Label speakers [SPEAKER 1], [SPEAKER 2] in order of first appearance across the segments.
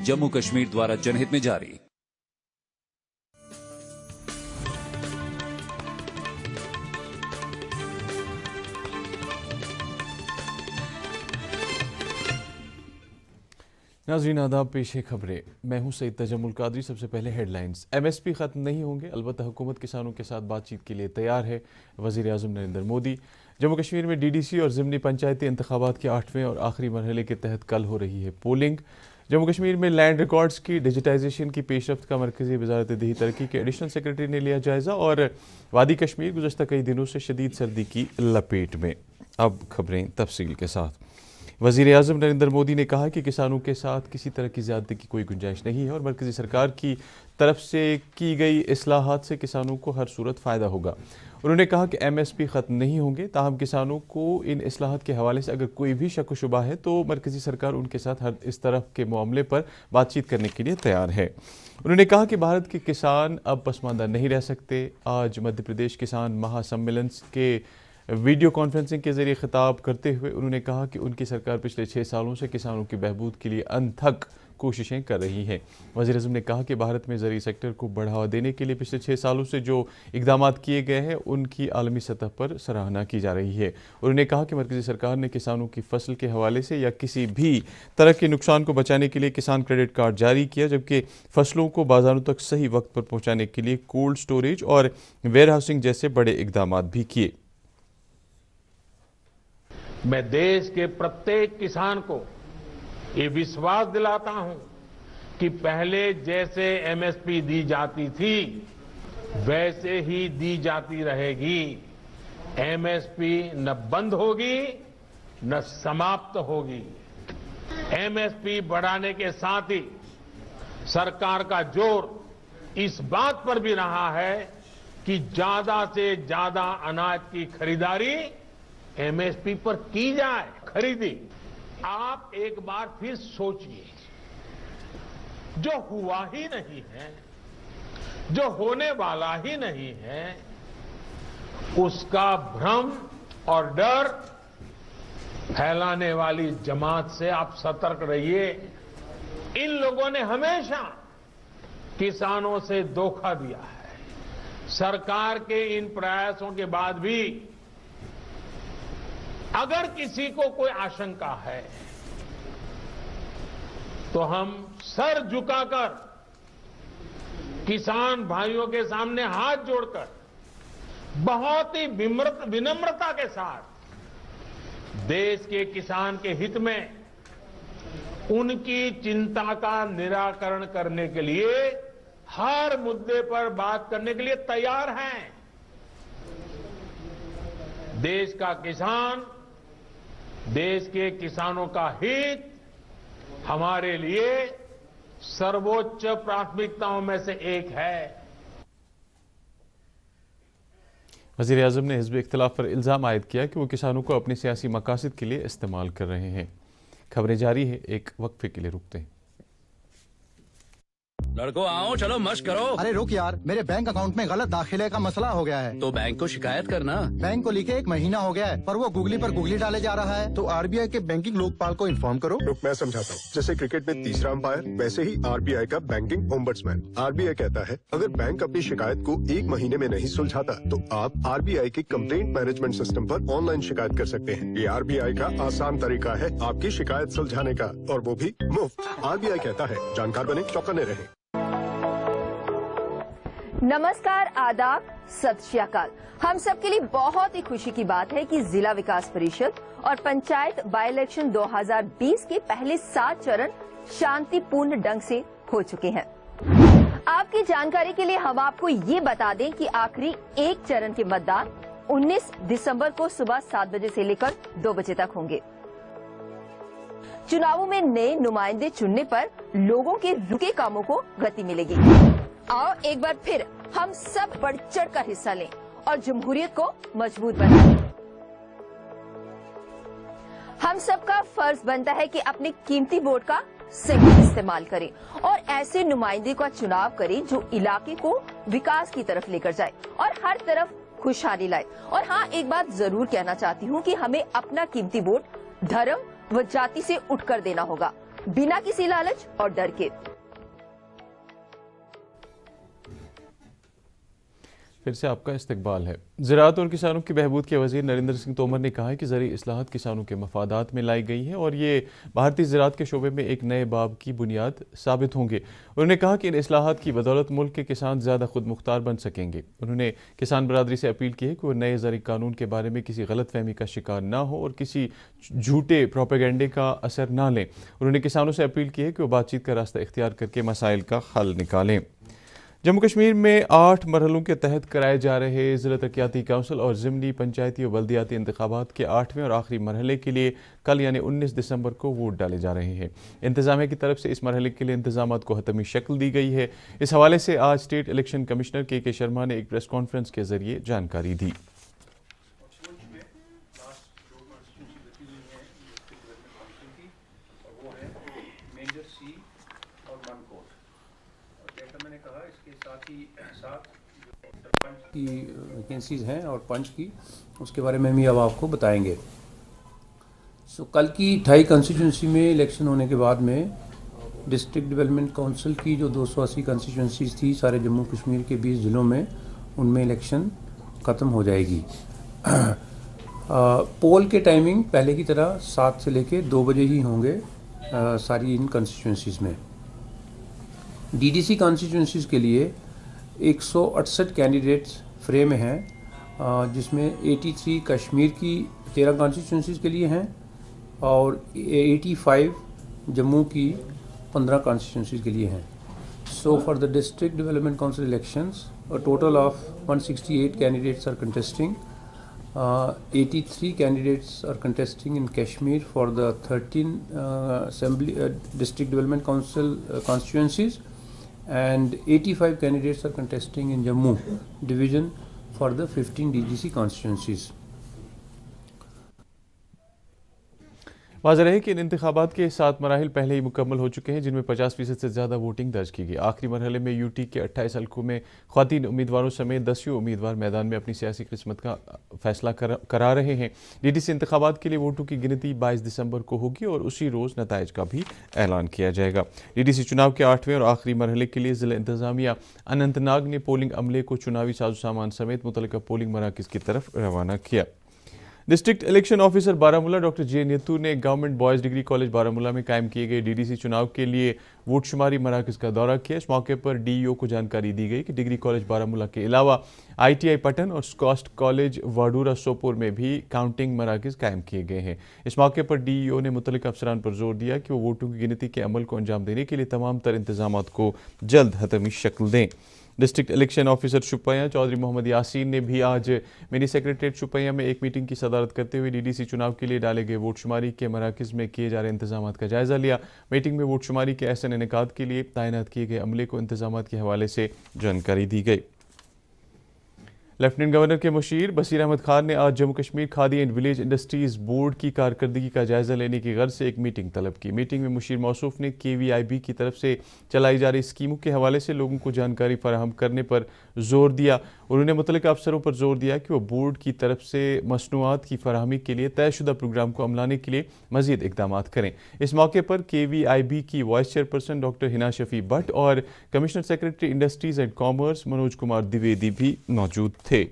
[SPEAKER 1] जम्मू कश्मीर द्वारा जनहित में जारी।
[SPEAKER 2] नाज़रीन आदाब, पेश है खबरें। मैं हूं सईद तजम्मुल कादरी। सबसे पहले हेडलाइंस। MSP खत्म नहीं होंगे, अलबत्ता हुकूमत किसानों के साथ बातचीत के लिए तैयार है। वज़ीर आज़म नरेंद्र मोदी। जम्मू कश्मीर में DDC और ज़िमनी पंचायती इंतखाबात के 8वें और आखिरी मरहले के तहत कल हो रही है पोलिंग। जम्मू कश्मीर में लैंड रिकॉर्ड्स की डिजिटाइजेशन की पेशरफ्त का मरकज़ी वज़ारत दीही तरक्की के एडिशनल सेक्रेटरी ने लिया जायज़ा। और वादी कश्मीर गुज़श्ता कई दिनों से शदीद सर्दी की लपेट में। अब खबरें तफसील के साथ। वज़ीर आज़म नरेंद्र मोदी ने कहा कि किसानों के साथ किसी तरह की ज़्यादती की कोई गुंजाइश नहीं है और मरकज़ी सरकार की तरफ से की गई इस्लाहात से किसानों को हर सूरत फ़ायदा होगा। उन्होंने कहा कि MSP ख़त्म नहीं होंगे, ताहम किसानों को इन इस्लाहात के हवाले से अगर कोई भी शक व शुबा है तो मरकज़ी सरकार उनके साथ हर इस तरह के मामले पर बातचीत करने के लिए तैयार है। उन्होंने कहा कि भारत के किसान अब पसमानदा नहीं रह सकते। आज मध्य प्रदेश किसान महासम्मेलन के वीडियो कॉन्फ्रेंसिंग के जरिए खिताब करते हुए उन्होंने कहा कि उनकी सरकार पिछले 6 सालों से किसानों की बहबूद के लिए अनथक कोशिशें कर रही है। वज़ीर आज़म ने कहा कि भारत में ज़रूरी सेक्टर को बढ़ावा देने के लिए पिछले 6 सालों से जो इक़दामात किए गए हैं उनकी आलमी सतह पर सराहना की जा रही है। उन्होंने कहा कि मरकज़ी सरकार ने किसानों की फसल के हवाले से या किसी भी तरह के नुकसान को बचाने के लिए किसान क्रेडिट कार्ड जारी किया, जबकि फसलों को बाज़ारों तक सही वक्त पर पहुँचाने के लिए कोल्ड स्टोरेज और वेयर हाउसिंग जैसे बड़े इक़दामात भी किए।
[SPEAKER 3] मैं देश के प्रत्येक किसान को ये विश्वास दिलाता हूं कि पहले जैसे MSP दी जाती थी वैसे ही दी जाती रहेगी। MSP न बंद होगी न समाप्त होगी। MSP बढ़ाने के साथ ही सरकार का जोर इस बात पर भी रहा है कि ज्यादा से ज्यादा अनाज की खरीदारी MSP पर की जाए। खरीदी आप एक बार फिर सोचिए, जो हुआ ही नहीं है, जो होने वाला ही नहीं है, उसका भ्रम और डर फैलाने वाली जमात से आप सतर्क रहिए। इन लोगों ने हमेशा किसानों से धोखा दिया है। सरकार के इन प्रयासों के बाद भी अगर किसी को कोई आशंका है तो हम सर झुकाकर किसान भाइयों के सामने हाथ जोड़कर बहुत ही विनम्रता के साथ देश के किसान के हित में उनकी चिंता का निराकरण करने के लिए हर मुद्दे पर बात करने के लिए तैयार हैं। देश का किसान, देश के किसानों का हित हमारे लिए सर्वोच्च प्राथमिकताओं में से एक है।
[SPEAKER 2] वज़ीर आज़म ने हिज़्ब इख्तिलाफ पर इल्ज़ाम आयद किया कि वो किसानों को अपने सियासी मकासद के लिए इस्तेमाल कर रहे हैं। खबरें जारी है, एक वक्फे के लिए रुकते हैं।
[SPEAKER 4] लड़को आओ, चलो मश्क करो।
[SPEAKER 5] अरे रुक यार, मेरे बैंक अकाउंट में गलत दाखिले का मसला हो गया है।
[SPEAKER 4] तो बैंक को शिकायत करना।
[SPEAKER 5] बैंक को लिखे 1 महीना हो गया है पर वो गूगली पर गूगली डाले जा रहा है।
[SPEAKER 6] तो RBI के बैंकिंग लोकपाल को इन्फॉर्म करो। रुक, मैं समझाता हूँ। जैसे क्रिकेट में तीसरा अंपायर, वैसे ही RBI का बैंकिंग ओम्बड्समैन। RBI कहता है अगर बैंक अपनी शिकायत को 1 महीने में नहीं सुलझाता तो आप RBI के कंप्लेंट मैनेजमेंट सिस्टम पर ऑनलाइन शिकायत कर सकते हैं। ये RBI का आसान तरीका है आपकी शिकायत सुलझाने का, और वो भी मुफ्त। RBI कहता है जानकार बने, चौकन्ने रहें।
[SPEAKER 7] नमस्कार, आदाब, सत श्री अकाल। हम सबके लिए बहुत ही खुशी की बात है कि जिला विकास परिषद और पंचायत बाई इलेक्शन 2020 के पहले 7 चरण शांतिपूर्ण ढंग से हो चुके हैं। आपकी जानकारी के लिए हम आपको ये बता दें कि आखिरी 1 चरण के मतदान 19 दिसंबर को सुबह 7 बजे से लेकर 2 बजे तक होंगे। चुनावों में नए नुमाइंदे चुनने पर लोगों के रुके कामों को गति मिलेगी। आओ एक बार फिर हम सब बढ़ चढ़ कर हिस्सा लें और जमहूरियत को मजबूत बनाएं। हम सबका फर्ज बनता है कि अपने कीमती वोट का सही इस्तेमाल करें और ऐसे नुमाइंदे का चुनाव करें जो इलाके को विकास की तरफ लेकर जाए और हर तरफ खुशहाली लाए। और हाँ, एक बात जरूर कहना चाहती हूँ कि हमें अपना कीमती वोट धर्म व जाति से उठकर देना होगा। बिना किसी लालच और डर के।
[SPEAKER 2] फिर से आपका इस्तकबाल है। ज़राअत और किसानों की बहबूद के वज़ीर नरेंद्र सिंह तोमर ने कहा है कि ज़रूरी इस्लाहात किसानों के मफादात में लाई गई है और ये भारतीय ज़राअत के शोबे में एक नए बाब की बुनियाद साबित होंगे। उन्होंने कहा कि इन इस्लाहात की बदौलत मुल्क के किसान ज़्यादा खुद मुख्तार बन सकेंगे। उन्होंने किसान बरादरी से अपील की है कि वो नए ज़रूरी कानून के बारे में किसी गलत फहमी का शिकार ना हो और किसी झूठे प्रोपेगेंडे का असर ना लें। उन्होंने किसानों से अपील की है कि वो बातचीत का रास्ता इख्तियार करके मसाइल का हल निकालें। जम्मू कश्मीर में 8 मरहलों के तहत कराए जा रहे ज़िला तरक्याती काउंसिल और ज़िमनी पंचायती और बल्दियाती इंतखाबात के 8वें और आखिरी मरहले के लिए कल यानी 19 दिसंबर को वोट डाले जा रहे हैं। इंतज़ामिया की तरफ से इस मरहले के लिए इंतजामात को हतमी शक्ल दी गई है। इस हवाले से आज स्टेट इलेक्शन कमिश्नर के शर्मा ने एक प्रेस कॉन्फ्रेंस के जरिए जानकारी दी।
[SPEAKER 8] की वैकेंसीज हैं और पंच की, उसके बारे में भी अब आपको बताएंगे। कल की 28 कंस्टिट्यूंसी में इलेक्शन होने के बाद में डिस्ट्रिक्ट डेवलपमेंट काउंसिल की जो 280 कंस्टिट्यूंसीज थी सारे जम्मू कश्मीर के 20 ज़िलों में, उनमें इलेक्शन ख़त्म हो जाएगी। पोल के टाइमिंग पहले की तरह 7 से लेके 2 बजे ही होंगे सारी इन कंस्टिट्यूंसीज में। डीडीसी कंस्टिट्यूंसीज के लिए 168 कैंडिडेट्स फ्रेम में हैं, जिसमें 83 कश्मीर की 13 कॉन्स्टिट्यूंसीज के लिए हैं और 85 जम्मू की 15 कॉन्स्टिट्यूंसीज के लिए हैं। So for the district development council elections a total of 168 candidates are contesting. 83 candidates are contesting in Kashmir for the 13 assembly district development council constituencies, and 85 candidates are contesting in Jammu division for the 15 DGC constituencies.
[SPEAKER 2] वाज़ेह है कि इन इंतखाबात के 7 मराहिल पहले ही मुकम्मल हो चुके हैं, जिनमें 50% से ज़्यादा वोटिंग दर्ज की गई। आखिरी मरहले में यूटी के 28 हल्कों में ख़वातीन उम्मीदवारों समेत 10 उम्मीदवार मैदान में अपनी सियासी किस्मत का फैसला करा रहे हैं। डीडीसी इंतखाबात के लिए वोटों की गिनती 22 दिसंबर को होगी और उसी रोज़ नताइज का भी ऐलान किया जाएगा। डीडीसी चुनाव के 8वें और आखिरी मरहले के लिए ज़िला इंतज़ामिया अनंतनाग ने पोलिंग अमले को चुनावी साजो सामान समेत मुतल्लिका पोलिंग मराकज़ की तरफ रवाना किया। District election officer Baramulla doctor J Netu ने government boys degree college Baramulla में कायम किए गए डीडीसी चुनाव के लिए वोट शुमारी मराकज़ का दौरा किया। इस मौके पर डीईओ को जानकारी दी गई कि डिग्री कॉलेज बारामूला के अलावा आईटीआई पटन और स्कॉस्ट कॉलेज वाडूरा सोपोर में भी काउंटिंग मराकज़ कायम किए गए हैं। इस मौके पर डीईओ ने मुतल्लिका अफसरान पर जोर दिया कि वो वोटों की गिनती के अमल को अंजाम देने के लिए तमाम तर इंतजामात को जल्द हतमी शक्ल दें। District election officer Shopian Chaudhary Mohammad Yasin ने भी आज मिनी सेक्रेटरीट शुपैया में एक मीटिंग की सदारत करते हुए डीडीसी चुनाव के लिए डाले गए वोट शुमारी के मराकज़ में किए जा रहे इंतजामात का जायज़ा लिया। मीटिंग में वोट शुमारी के ऐसे इनेकाद के लिए तैनात किए गए अमले को इंतजामात के हवाले से जानकारी दी गई। लेफ्टिनेंट गवर्नर के मुशीर बसीर अहमद खान ने आज Jammu Kashmir khadi and village industries board की कारकर्दगी का जायज़ा लेने की गर्ज से एक मीटिंग तलब की। मीटिंग में मुशीर मौसूफ ने KVIB की तरफ से चलाई जा रही स्कीमों के हवाले से लोगों को जानकारी फराहम करने पर जोर दिया। उन्होंने मुतल्लिका अफसरों पर जोर दिया कि वो बोर्ड की तरफ से मसनूआत की फराहमी के लिए तयशुदा प्रोग्राम को अमलाने के लिए मज़ीद इक़दामात करें। इस मौके पर KVIB की vice chairperson doctor Hina Shafi Bhat और commissioner secretary industries and commerce Manoj Kumar Dwivedi भी मौजूद थे।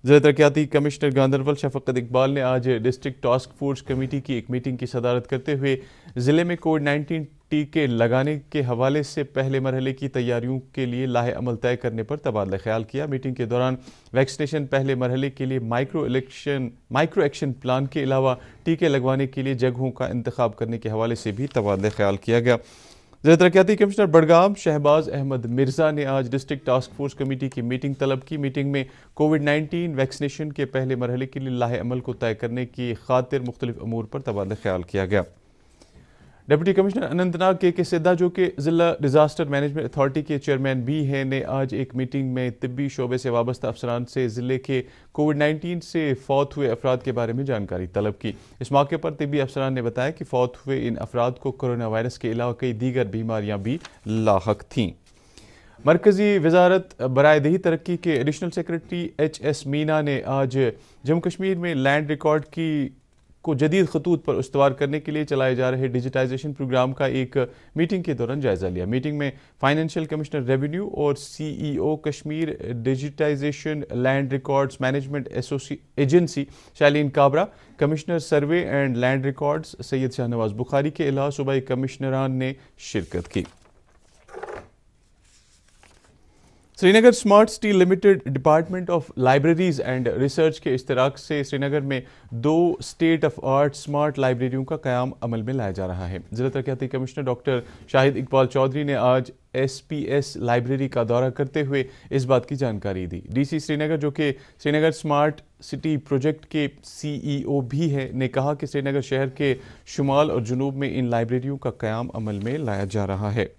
[SPEAKER 2] ज़िला तरक्याती कमिश्नर गांधरबल शफकत इकबाल ने आज डिस्ट्रिक्ट टास्क फोर्स कमेटी की एक मीटिंग की सदारत करते हुए ज़िले में कोविड-19 टीके लगाने के हवाले से पहले मरहले की तैयारियों के लिए लाहे अमल तय करने पर तबादला ख्याल किया। मीटिंग के दौरान वैक्सीनेशन पहले मरहले के लिए माइक्रो एक्शन प्लान के अलावा टीके लगवाने के लिए जगहों का इंतखाब करने के हवाले से भी तबादला ख्याल किया गया। ज़िला तरक्याती कमिश्नर बडगाम शहबाज अहमद मिर्ज़ा ने आज डिस्ट्रिक्ट टास्क फोर्स कमेटी की मीटिंग तलब की। मीटिंग में कोविड-19 वैक्सीनेशन के पहले मरहले के लिए लाहे अमल को तय करने की खातिर मुख्तलिफ अमूर पर तबादला ख्याल किया गया। डिप्टी कमिश्नर अनंतनाग के सिद्धा जो कि ज़िला डिज़ास्टर मैनेजमेंट अथॉरिटी के चेयरमैन भी हैं ने आज एक मीटिंग में तिब्बी शोबे से वाबस्ता अफसरान से ज़िले के कोविड-19 से फौत हुए अफराद के बारे में जानकारी तलब की। इस मौके पर तिब्बी अफसरान ने बताया कि फौत हुए इन अफराद को कोरोना वायरस के अलावा कई दीगर बीमारियाँ भी लाहक थीं। मरकज़ी वज़ारत बराए-देही तरक्की के एडिशनल सेक्रेटरी HS मीना ने आज जम्मू कश्मीर में लैंड रिकॉर्ड की को जदीद खतूत पर उस्तवार करने के लिए चलाए जा रहे डिजिटाइजेशन प्रोग्राम का एक मीटिंग के दौरान जायजा लिया। मीटिंग में फाइनेंशियल कमिश्नर रेवेन्यू और CEO Kashmir digitisation land records management agency Shaleen Kabra, commissioner survey and land records Syed Shahnawaz Bukhari के अलावा सूबाई कमिश्नरान ने शिरकत की। Srinagar smart city limited department of libraries and research के इश्तराक से श्रीनगर में 2 स्टेट ऑफ आर्ट स्मार्ट लाइब्रेरियों का क़याम अमल में लाया जा रहा है। ज़िला तरक्याती कमिश्नर डॉक्टर शाहिद इकबाल चौधरी ने आज SPS लाइब्रेरी का दौरा करते हुए इस बात की जानकारी दी। DC श्रीनगर, जो कि श्रीनगर स्मार्ट सिटी प्रोजेक्ट के CEO भी है, ने कहा कि श्रीनगर शहर के शुमाल और जुनूब में इन लाइब्रेरियों का क़याम अमल में लाया जा रहा है।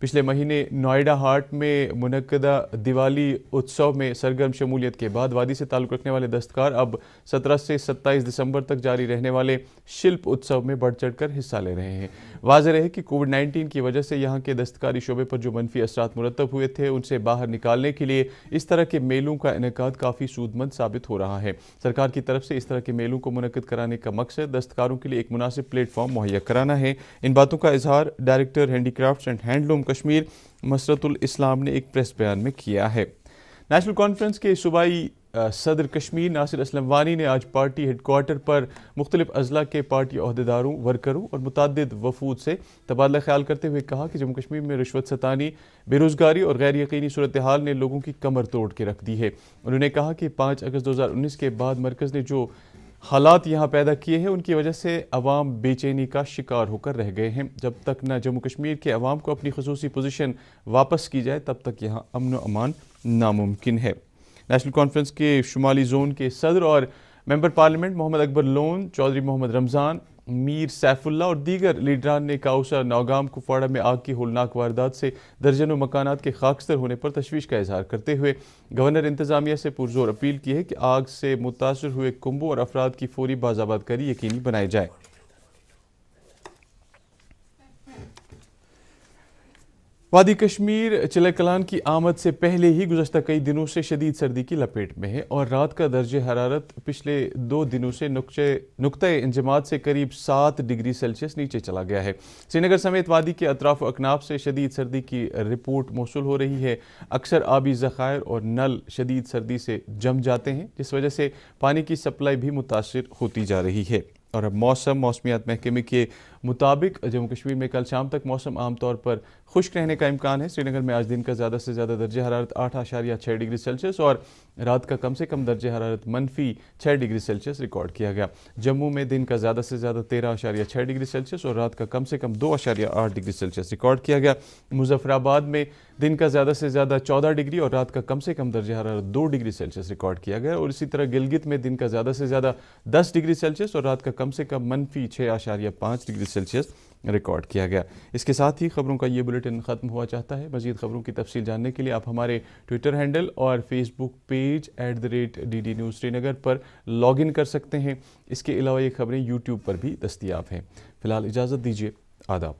[SPEAKER 2] पिछले महीने नोएडा हाट में मुनक्कदा दिवाली उत्सव में सरगर्म शमूलियत के बाद वादी से ताल्लुक़ रखने वाले दस्तकार अब 17 से 27 दिसंबर तक जारी रहने वाले शिल्प उत्सव में बढ़ चढ़कर हिस्सा ले रहे हैं। वाज़ेह रहे कि कोविड-19 की वजह से यहाँ के दस्तकारी शोबे पर जो मनफी असरात मुरतब हुए थे, उनसे बाहर निकालने के लिए इस तरह के मेलों का इनेकाद काफ़ी सूदमंद साबित हो रहा है। सरकार की तरफ से इस तरह के मेलों को मुनक्किद कराने का मकसद दस्तकारों के लिए एक मुनासिब प्लेटफॉर्म मुहैया कराना है। इन बातों का इजहार director handicrafts and handloom Kashmir Masratul Islam ने एक प्रेस बयान में किया है। नेशनल कॉन्फ्रेंस के सूबाई सदर कश्मीर नासिर असलम वानी ने आज पार्टी हेडक्वार्टर पर मुख्तलिफ अजला के पार्टी अहदेदारों, वर्करों और मुतादिद वफूद से तबादला ख्याल करते हुए कहा कि जम्मू कश्मीर में रिश्वत सतानी, बेरोज़गारी और गैर यकीनी सूरत हाल ने लोगों की कमर तोड़ के रख दी है। उन्होंने कहा कि 5 अगस्त 2019 के बाद मरकज़ ने जो हालात यहाँ पैदा किए हैं, उनकी वजह से अवाम बेचैनी का शिकार होकर रह गए हैं। जब तक न जम्मू कश्मीर के अवाम को अपनी खसूसी पोजीशन वापस की जाए, तब तक यहाँ अमन व अमान नामुमकिन है। नेशनल कॉन्फ्रेंस के शुमाली जोन के सदर और मेंबर पार्लियामेंट मोहम्मद अकबर लोन, चौधरी मोहम्मद रमज़ान, मीर सैफुल्ला और दीगर लीडरान ने काउसा, नौगाम, कुपवाड़ा में आग की होलनाक वारदात से दर्जनों मकानात के खाकस्तर होने पर तशवीश का इजहार करते हुए गवर्नर इंतजामिया से पुरजोर अपील की है कि आग से मुतासर हुए कुंबों और अफराद की फौरी बाज़ाबादकारी यकीनी बनाई जाए। वादी कश्मीर चिले कलान की आमद से पहले ही गुज़श्ता कई दिनों से शदीद सर्दी की लपेट में है और रात का दर्जे हरारत पिछले 2 दिनों से नुक्ते इंजमात से करीब 7 डिग्री सेल्सियस नीचे चला गया है। श्रीनगर समेत वादी के अतराफ व अकनाफ से शदीद सर्दी की रिपोर्ट मौसूल हो रही है। अक्सर आबी ज़खायर और नल शदीद सर्दी से जम जाते हैं, जिस वजह से पानी की सप्लाई भी मुतासिर होती जा रही है। और अब मौसमियात महकमे के मुताबिक जम्मू कश्मीर में कल शाम तक मौसम आमतौर पर खुश्क रहने का इम्कान है। श्रीनगर में आज दिन का ज़्यादा से ज़्यादा दर्जे हरारत 8.6 डिग्री सेल्सियस और रात का कम से कम दर्जे हरारत -6 डिग्री सेल्सियस रिकॉर्ड किया गया। जम्मू में दिन का ज़्यादा से ज़्यादा 13.6 डिग्री सेल्सियस और रात का कम से कम 2.8 डिग्री सेल्सियस रिकॉर्ड किया गया। मुजफ्फराबाद में दिन का ज़्यादा से ज़्यादा 14 डिग्री और रात का कम से कम दर्जे हरारत 2 डिग्री सेल्सियस रिकॉर्ड किया गया। और इसी तरह गिलगित में दिन का ज़्यादा से ज़्यादा 10 डिग्री सेल्सियस और रात का कम से कम -6.5 डिग्री सेल्सियस रिकॉर्ड किया गया। इसके साथ ही खबरों का ये बुलेटिन ख़त्म हुआ चाहता है। मज़ीद खबरों की तफसील जानने के लिए आप हमारे ट्विटर हैंडल और Facebook page @DD news Srinagar पर लॉगिन कर सकते हैं। इसके अलावा ये खबरें यूट्यूब पर भी दस्तयाब हैं। फ़िलहाल इजाज़त दीजिए। आदाब।